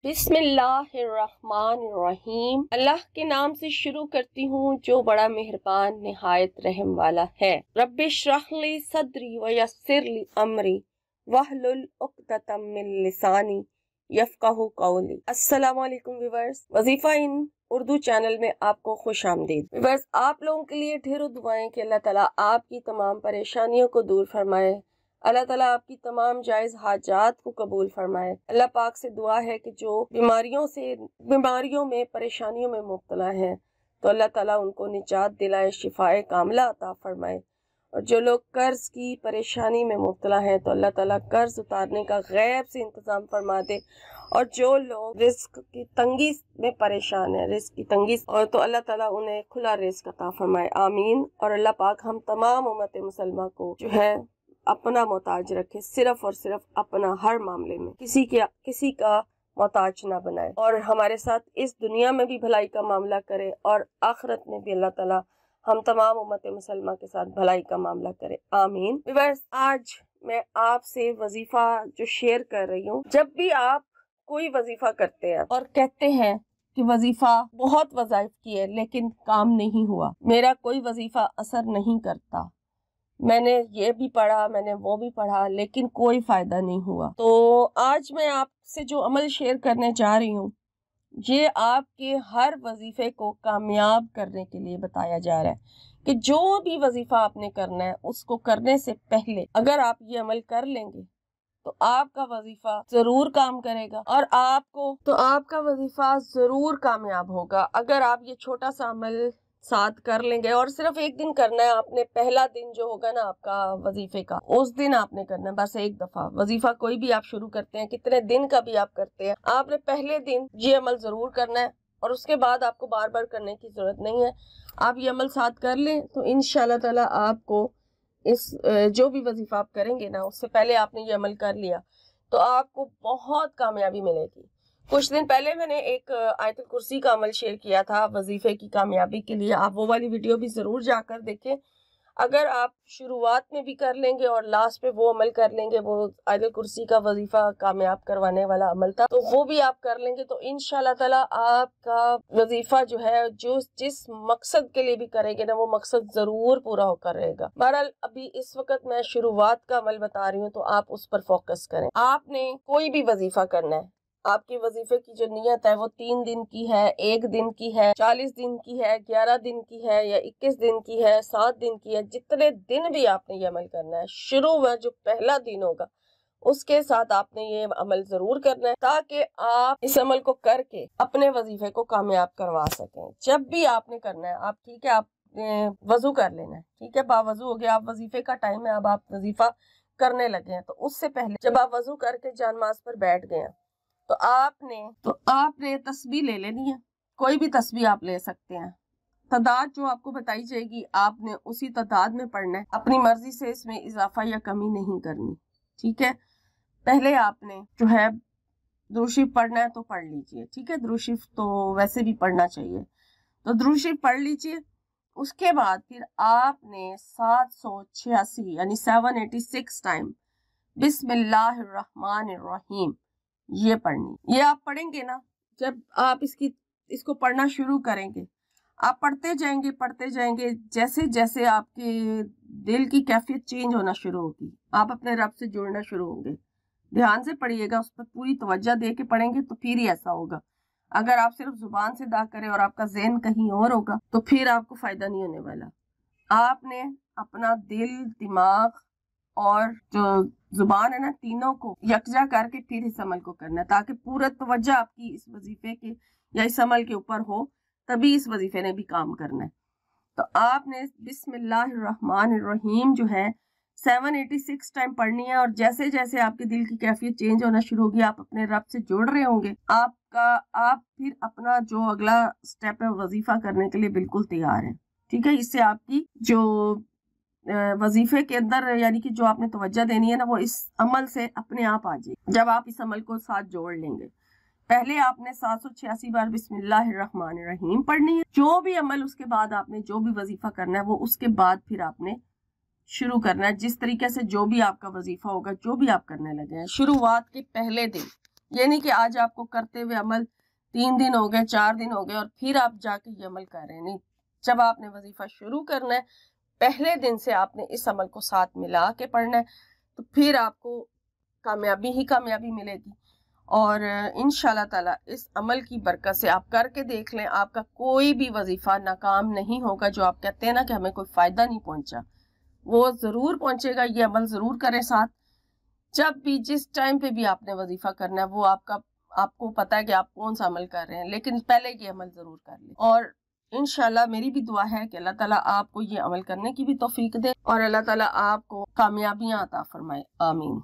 बिस्मिल्लाहिर्रहमानिर्रहीम। अल्लाह के नाम से शुरू करती हूँ जो बड़ा मेहरबान निहायत रहम वाला है। रब्बिश्रह ली सदरी व यस्सिर ली अमरी वहलुल उक़दतम मिन लिसानी यफ़क़हू क़ौली। अस्सलामु अलैकुम व्यूअर्स, वजीफा इन उर्दू चैनल में आपको खुश आमदीद। व्यूअर्स, आप लोगों के लिए ढेरों दुआएं कि अल्लाह ताला आपकी तमाम परेशानियों को दूर फरमाए। अल्लाह ताला आपकी तमाम जायज़ हाजात को कबूल फरमाए। अल्लाह पाक से दुआ है कि जो बीमारियों में परेशानियों में मुब्तला हैं तो अल्लाह ताला उनको निजात दिलाए, शिफाए कामला अता फरमाए। और जो लोग कर्ज की परेशानी में मुब्तला हैं तो अल्लाह ताला कर्ज उतारने का गैब से इंतज़ाम फरमा दे। और जो लोग रिस्क की तंगी में परेशान है, रिस्क की तंगी, और तो अल्लाह ताला उन्हें खुला रिस्क अता फरमाए, आमीन। और अल्लाह पाक हम तमाम उम्मत मुसलमान को जो है अपना मोहताज रखे, सिर्फ और सिर्फ अपना, हर मामले में किसी का मोहताज ना बनाए। और हमारे साथ इस दुनिया में भी भलाई का मामला करे और आखिरत में भी अल्लाह ताला हम तमाम उम्मत मुसलमान के साथ भलाई का मामला करे, आमीन। व्यूअर्स, आज मैं आपसे वजीफा जो शेयर कर रही हूँ, जब भी आप कोई वजीफा करते हैं और कहते हैं कि वजीफा बहुत वज़ाइफ की है लेकिन काम नहीं हुआ, मेरा कोई वजीफा असर नहीं करता, मैंने ये भी पढ़ा, मैंने वो भी पढ़ा, लेकिन कोई फायदा नहीं हुआ, तो आज मैं आपसे जो अमल शेयर करने जा रही हूँ ये आपके हर वजीफे को कामयाब करने के लिए बताया जा रहा है कि जो भी वजीफा आपने करना है उसको करने से पहले अगर आप ये अमल कर लेंगे तो आपका वजीफा जरूर काम करेगा और आपका वजीफा जरूर कामयाब होगा। अगर आप ये छोटा सा अमल साथ कर लेंगे और सिर्फ एक दिन करना है आपने, पहला दिन जो होगा ना आपका वजीफे का, उस दिन आपने करना है बस एक दफा। वजीफा कोई भी आप शुरू करते हैं, कितने दिन का भी आप करते हैं, आपने पहले दिन ये अमल जरूर करना है और उसके बाद आपको बार बार करने की जरूरत नहीं है। आप ये अमल साथ कर लें तो इंशाल्लाह ताला आपको इस जो भी वजीफा आप करेंगे ना, उससे पहले आपने ये अमल कर लिया तो आपको बहुत कामयाबी मिलेगी। कुछ दिन पहले मैंने एक आयतुल कुर्सी का अमल शेयर किया था वजीफे की कामयाबी के लिए, आप वो वाली वीडियो भी जरूर जाकर देखें। अगर आप शुरुआत में भी कर लेंगे और लास्ट पे वो अमल कर लेंगे, वो आयतुल कुर्सी का वजीफा कामयाब करवाने वाला अमल था, तो वो भी आप कर लेंगे तो इंशाल्लाह ताला आपका वजीफा जो है, जो जिस मकसद के लिए भी करेंगे ना, वो मकसद जरूर पूरा होकर रहेगा। बहरहाल अभी इस वक्त मैं शुरुआत का अमल बता रही हूँ तो आप उस पर फोकस करें। आपने कोई भी वजीफा करना है, आपकी वजीफे की जो नियत है वो 3 दिन की है, 1 दिन की है, 40 दिन की है, 11 दिन की है या 21 दिन की है, 7 दिन की है, जितने दिन भी आपने ये अमल करना है, शुरू में जो पहला दिन होगा उसके साथ आपने ये अमल जरूर करना है ताकि आप इस अमल को करके अपने वजीफे को कामयाब करवा सकें। जब भी आपने करना है आप, ठीक है, आप वजू कर लेना है, ठीक है, बावजू हो गया, आप वजीफे का टाइम है, अब आप वजीफा करने लगे हैं, तो उससे पहले जब आप वजू करके जानमाज पर बैठ गए हैं तो आपने तस्बीह ले लेनी है। कोई भी तस्बीह आप ले सकते हैं, तादाद जो आपको बताई जाएगी आपने उसी तादाद में पढ़ना है, अपनी मर्जी से इसमें इजाफा या कमी नहीं करनी, ठीक है। पहले आपने जो है दुरूद शरीफ पढ़ना है तो पढ़ लीजिए, ठीक है, दुरूद शरीफ तो वैसे भी पढ़ना चाहिए, तो दुरूद शरीफ पढ़ लीजिए। उसके बाद फिर आपने 786 यानी 786 टाइम बिस्मिल्लाहिर्रहमानिर्रहीम ये पढ़नी। ये आप पढ़ेंगे ना, जब आप इसको पढ़ना शुरू करेंगे आप पढ़ते जाएंगे, जैसे जैसे आपके दिल की कैफियत चेंज होना शुरू होगी, आप अपने रब से जुड़ना शुरू होंगे। ध्यान से पढ़िएगा, उस पर पूरी तवज्जो दे के पढ़ेंगे तो फिर ही ऐसा होगा। अगर आप सिर्फ जुबान से अदा करें और आपका ज़हन कहीं और होगा तो फिर आपको फायदा नहीं होने वाला। आपने अपना दिल, दिमाग और जो जुबान है ना, तीनों को यकजा करके फिर इस अमल को करना है ताकि पूरा तवज्जो आपकी इस वजीफे के या इस अमल के ऊपर हो, तभी इस वजीफे ने भी काम करना है। तो आपने बिस्मिल्लाहिर्रहमानिर्रहीम जो है 786 टाइम पढ़नी है और जैसे जैसे आपके दिल की कैफियत चेंज होना शुरू होगी, आप अपने रब से जुड़ रहे होंगे, आप फिर अपना जो अगला स्टेप है वजीफा करने के लिए बिल्कुल तैयार है, ठीक है। इससे आपकी जो वजीफे के अंदर यानी कि जो आपने तवज्जो देनी है ना, वो इस अमल से अपने आप आ जाए जब आप इस अमल को साथ जोड़ लेंगे। पहले आपने 786 बार बिस्मिल्लाहिर्रहमानिर्रहीम पढ़नी है। जो भी अमल उसके बाद आपने जो भी वजीफा करना है वो उसके बाद फिर आपने शुरू करना है, जिस तरीके से जो भी आपका वजीफा होगा, जो भी आप करने लगे हैं, शुरुआत के पहले दिन یہ نہیں کہ آج آپ کو کرتے ہوئے عمل 3 دن ہو گئے، 4 دن ہو گئے اور پھر آپ جا کے یہ عمل کر رہے ہیں. نہیں، جب آپ نے وظیفہ شروع کرنا ہے پہلے دن سے آپ نے اس عمل کو ساتھ ملا کے پڑھنا ہے، تو پھر آپ کو کامیابی ہی کامیابی ملے گی. اور انشاءاللہ تعالی اس عمل کی برکت سے آپ کر کے دیکھ لیں، آپ کا کوئی بھی وظیفہ ناکام نہیں ہوگا. جو آپ کہتے ہیں نا کہ ہمیں کوئی فائدہ نہیں پہنچا، وہ ضرور پہنچے گا. یہ عمل ضرور کریں ساتھ. جب بھی جس ٹائم پہ بھی آپ نے وظیفہ کرنا ہے وہ آپ کو پتا ہے کہ آپ کون سا عمل کر رہے ہیں، لیکن پہلے یہ عمل ضرور کر لیں. اور انشاءاللہ میری بھی دعا ہے کہ اللہ تعالیٰ آپ کو یہ عمل کرنے کی بھی توفیق دے اور اللہ تعالیٰ آپ کو کامیابیاں عطا فرمائے. آمین.